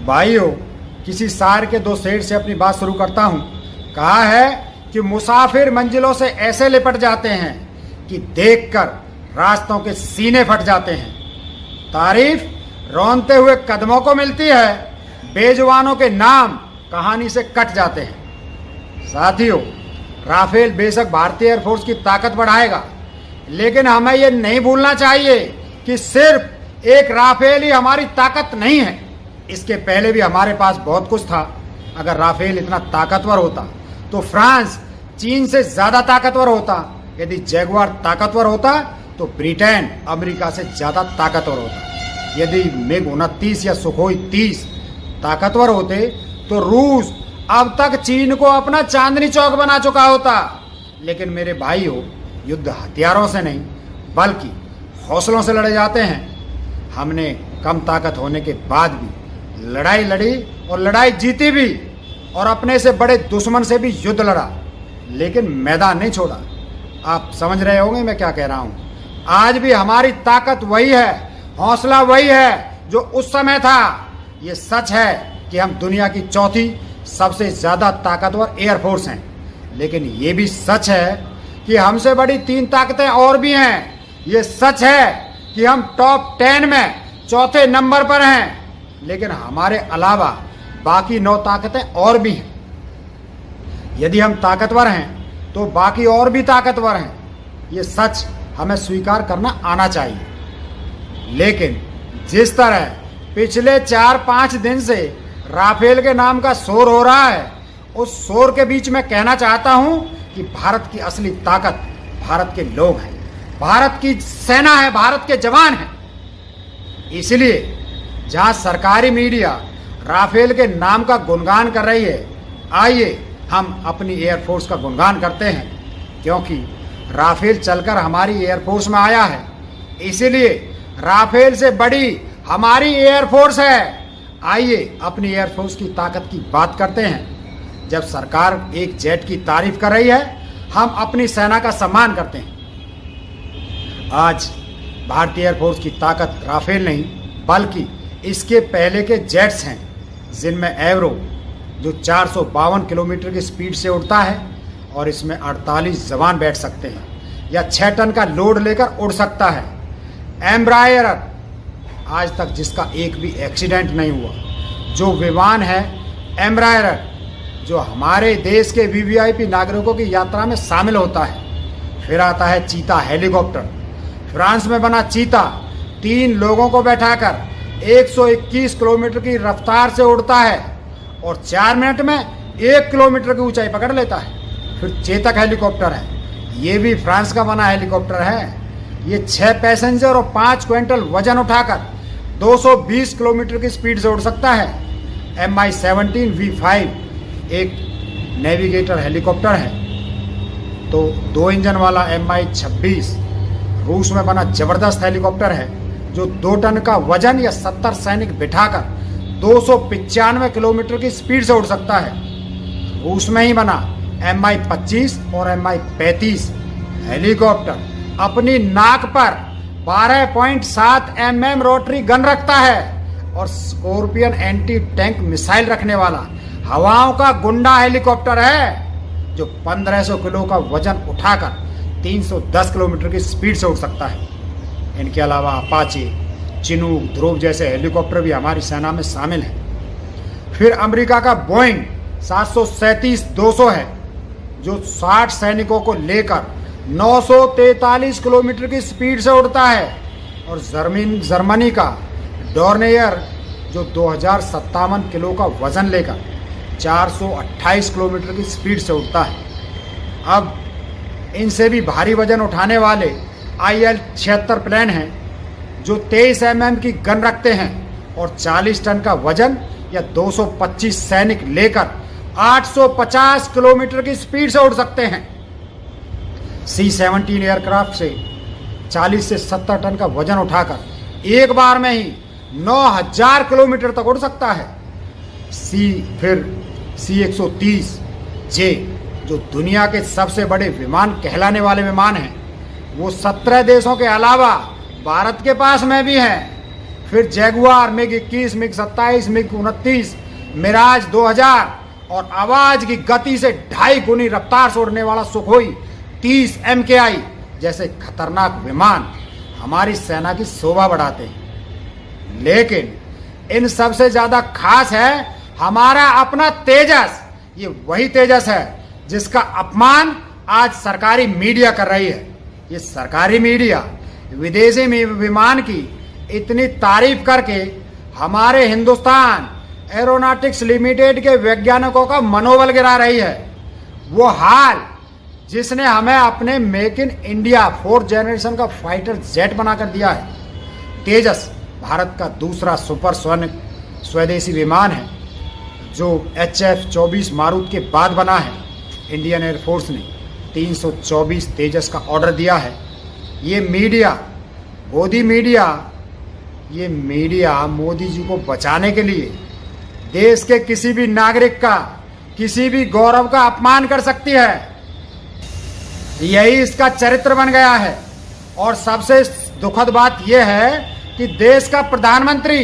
भाइयों, किसी शायर के दो शेर से अपनी बात शुरू करता हूँ। कहा है कि मुसाफिर मंजिलों से ऐसे लिपट जाते हैं कि देखकर रास्तों के सीने फट जाते हैं। तारीफ रौंदते हुए कदमों को मिलती है, बेजुबानों के नाम कहानी से कट जाते हैं। साथियों, राफेल बेशक भारतीय एयरफोर्स की ताकत बढ़ाएगा, लेकिन हमें यह नहीं भूलना चाहिए कि सिर्फ एक राफेल ही हमारी ताकत नहीं है। इसके पहले भी हमारे पास बहुत कुछ था। अगर राफेल इतना ताकतवर होता तो फ्रांस चीन से ज्यादा ताकतवर होता। यदि जैगुआर ताकतवर होता तो ब्रिटेन अमेरिका से ज्यादा ताकतवर होता। यदि मिग 29 या सुखोई 30 ताकतवर होते तो रूस अब तक चीन को अपना चांदनी चौक बना चुका होता। लेकिन मेरे भाइयों, युद्ध हथियारों से नहीं बल्कि हौसलों से लड़े जाते हैं। हमने कम ताकत होने के बाद भी लड़ाई लड़ी और लड़ाई जीती भी, और अपने से बड़े दुश्मन से भी युद्ध लड़ा, लेकिन मैदान नहीं छोड़ा। आप समझ रहे होंगे मैं क्या कह रहा हूँ। आज भी हमारी ताकत वही है, हौसला वही है जो उस समय था। ये सच है कि हम दुनिया की चौथी सबसे ज्यादा ताकतवर एयरफोर्स हैं, लेकिन ये भी सच है कि हमसे बड़ी 3 ताकतें और भी हैं। ये सच है कि हम टॉप 10 में चौथे नंबर पर हैं, लेकिन हमारे अलावा बाकी 9 ताकतें और भी हैं। यदि हम ताकतवर हैं तो बाकी और भी ताकतवर हैं। ये सच हमें स्वीकार करना आना चाहिए। लेकिन जिस तरह पिछले 4-5 दिन से राफेल के नाम का शोर हो रहा है, उस शोर के बीच में कहना चाहता हूं कि भारत की असली ताकत भारत के लोग हैं, भारत की सेना है, भारत के जवान हैं। इसलिए जहां सरकारी मीडिया राफेल के नाम का गुणगान कर रही है, आइए हम अपनी एयरफोर्स का गुणगान करते हैं, क्योंकि राफेल चलकर हमारी एयरफोर्स में आया है। इसीलिए राफेल से बड़ी हमारी एयरफोर्स है। आइए अपनी एयरफोर्स की ताकत की बात करते हैं। जब सरकार एक जेट की तारीफ कर रही है, हम अपनी सेना का सम्मान करते हैं। आज भारतीय एयरफोर्स की ताकत राफेल नहीं बल्कि इसके पहले के जेट्स हैं, जिनमें एवरो जो 452 किलोमीटर की स्पीड से उड़ता है और इसमें 48 जवान बैठ सकते हैं, या 6 टन का लोड लेकर उड़ सकता है। एम्ब्रायर, आज तक जिसका एक भी एक्सीडेंट नहीं हुआ, जो विमान है एम्ब्रायर, जो हमारे देश के वीवीआईपी नागरिकों की यात्रा में शामिल होता है। फिर आता है चीता हेलीकॉप्टर। फ्रांस में बना चीता 3 लोगों को बैठाकर 121 किलोमीटर की रफ्तार से उड़ता है और 4 मिनट में 1 किलोमीटर की ऊंचाई पकड़ लेता है। फिर चेतक हेलीकॉप्टर है, ये भी फ्रांस का बना हेलीकॉप्टर है। ये 6 पैसेंजर और 5 क्विंटल वजन उठाकर 220 किलोमीटर की स्पीड से उड़ सकता है। Mi-17 V5 एक नेविगेटर हेलीकॉप्टर है। तो 2 इंजन वाला Mi-26 रूस में बना जबरदस्त हेलीकॉप्टर है, जो 2 टन का वजन या 70 सैनिक बिठाकर 295 किलोमीटर की स्पीड से उड़ सकता है। रूस में ही बना Mi-25 और Mi-35 हेलीकॉप्टर अपनी नाक पर 12.7 mm रोटरी गन रखता है और स्कॉर्पियन एंटी टैंक मिसाइल रखने वाला हवाओं का गुंडा हेलीकॉप्टर है, जो 1500 किलो का वजन उठाकर 310 किलोमीटर की स्पीड से उड़ सकता है। इनके अलावा अपाचे, चिनूक, ध्रुव जैसे हेलीकॉप्टर भी हमारी सेना में शामिल हैं। फिर अमेरिका का बोइंग 737-200 है, जो 60 सैनिकों को लेकर 943 किलोमीटर की स्पीड से उड़ता है। और जर्मनी का डॉर्नियर, जो 2057 किलो का वजन लेकर 428 किलोमीटर की स्पीड से उड़ता है। अब इनसे भी भारी वजन उठाने वाले IL-76 प्लेन हैं, जो 23 mm की गन रखते हैं और 40 टन का वजन या 225 सैनिक लेकर 850 किलोमीटर की स्पीड से उड़ सकते हैं। C-17 एयरक्राफ्ट से 40 से 70 टन का वजन उठाकर एक बार में ही 9000 किलोमीटर तक उड़ सकता है। फिर C-130J, जो दुनिया के सबसे बड़े विमान कहलाने वाले विमान हैं, वो 17 देशों के अलावा भारत के पास में भी है। फिर Jaguar MiG 21, MiG 27, MiG 29, Mirage 2000 और आवाज की गति से 2.5 गुनी रफ्तार से उड़ने वाला सुखोई 30 MKI जैसे खतरनाक विमान हमारी सेना की शोभा बढ़ाते हैं। लेकिन इन सबसे ज्यादा खास है हमारा अपना तेजस। ये वही तेजस है जिसका अपमान आज सरकारी मीडिया कर रही है। ये सरकारी मीडिया विदेशी विमान की इतनी तारीफ करके हमारे हिंदुस्तान एरोनॉटिक्स लिमिटेड के वैज्ञानिकों का मनोबल गिरा रही है। वो हाल जिसने हमें अपने make in India 4th generation का फाइटर जेट बनाकर दिया है। तेजस भारत का दूसरा सुपरसोनिक स्वदेशी विमान है जो HF-24 मारुत के बाद बना है। इंडियन एयरफोर्स ने 324 तेजस का ऑर्डर दिया है। ये मीडिया मोदी जी को बचाने के लिए देश के किसी भी नागरिक का किसी भी गौरव का अपमान कर सकती है। यही इसका चरित्र बन गया है। और सबसे दुखद बात यह है कि देश का प्रधानमंत्री